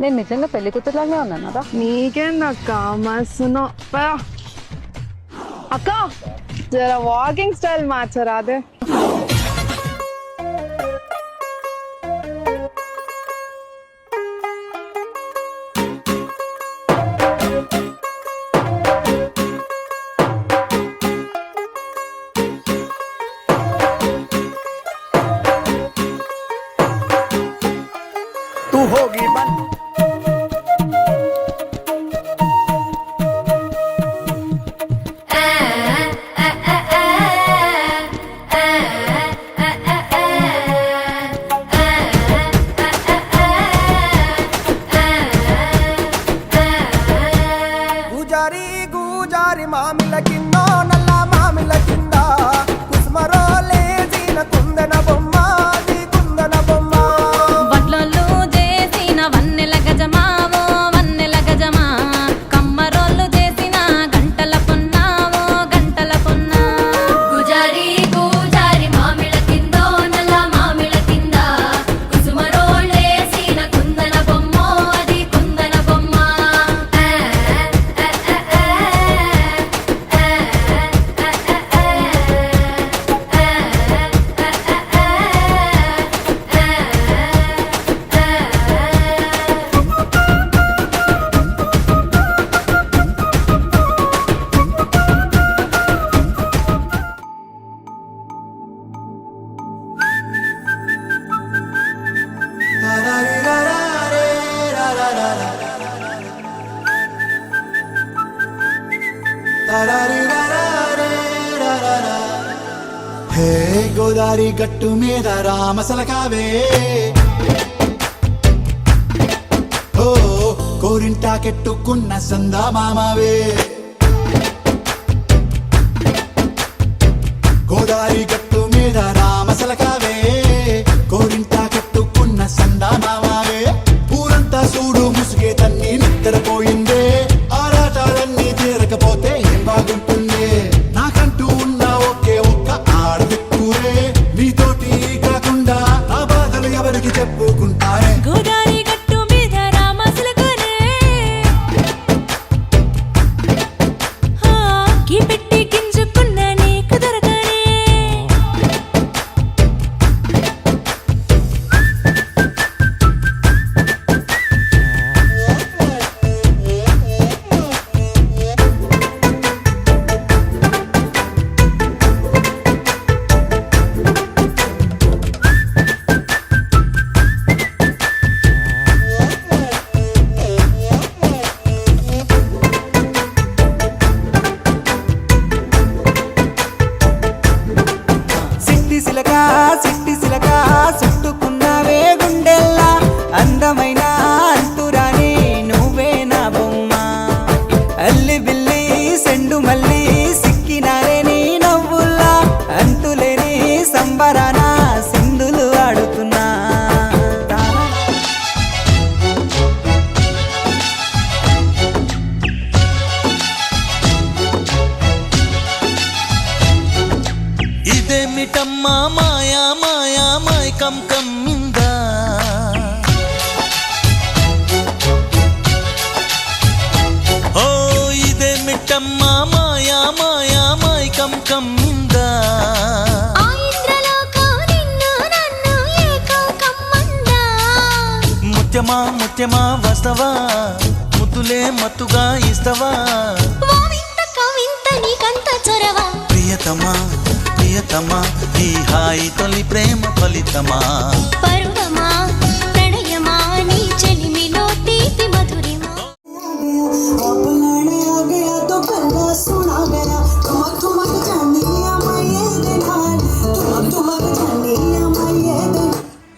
నేను నిజంగా పెళ్లి కూతురులాగే ఉన్నాను కదా. నీకేందక్క మస్తునో అక్క జర వాకింగ్ స్టైల్ మార్చరా అదే. तू होगी बंद गुजारी गुजारी मामिला किन्नो नल्ला मामिला किंदा कुस्मरो लेजीन कुंदन बొమ్మ दी कुंदन बొమ్మ వడ్లొల్లు చేసిన వన్నెల గజమావో వన్నెల గజమా కమ్మరోళ్ళు చేసిన గంటల పొన్నావో గంటల పొన్నా గుజారి గుజారి మామిళ్ళ కిందో నల్ల మామిళ్ళ కింద కుసుమరోళ్ళేసిన కుందన బొమ్మో అది కుందన బొమ్మ హే గోదారి గట్టు మీద రామసలకావే ఓ కోరింటా కెట్టుకున్న సందా మామావే గోదారి గట్టు మీద రామసలకావే కోరింటా కెట్టుకున్న సందా మామావే ఊరంతా చూడు ముసుగే తన్ని నిద్రపోయిందే ఆరాటాలన్నీ తీరకపోతే ఏం బాగుంటుంది నాకంటూ ఉన్న ఒకే ఒక్క ఆడదిక్కురే నీతోటి కాకుండా నా బాధలు ఎవరికి చెప్పుకుంటారే గోదారి గట్టు మీద రామసలకనే కీ పెట్టి గింజుకున్న నీకు దొరకనే సిట్టి సిలక చుట్టుకున్నావే గుండెల్లా అందమైన అంతురాని నువ్వే నా బొమ్మ అల్లి బిల్లి సెండు మల్లి సిక్కినారే నీ నవ్వుల్లా అంతులేని సంబరాన సింధులు ఆడుతున్నా ఇదేమిటమ్మా మాయా మాయా మైకం కమ్మిందా ఓ ఇదేమిటమ్మా మాయా మాయా మైకం కమ్మిందా ముత్యమా ముత్యమా వస్తవా ముద్దులే మత్తుగా ఇస్తవా ప్రియతమా ప్రియతమా ఈ హాయి తొలి ప్రేమ ఫలితమా పరువమా ప్రణయమా నీ చెలిమిలో తీపి మధురిమా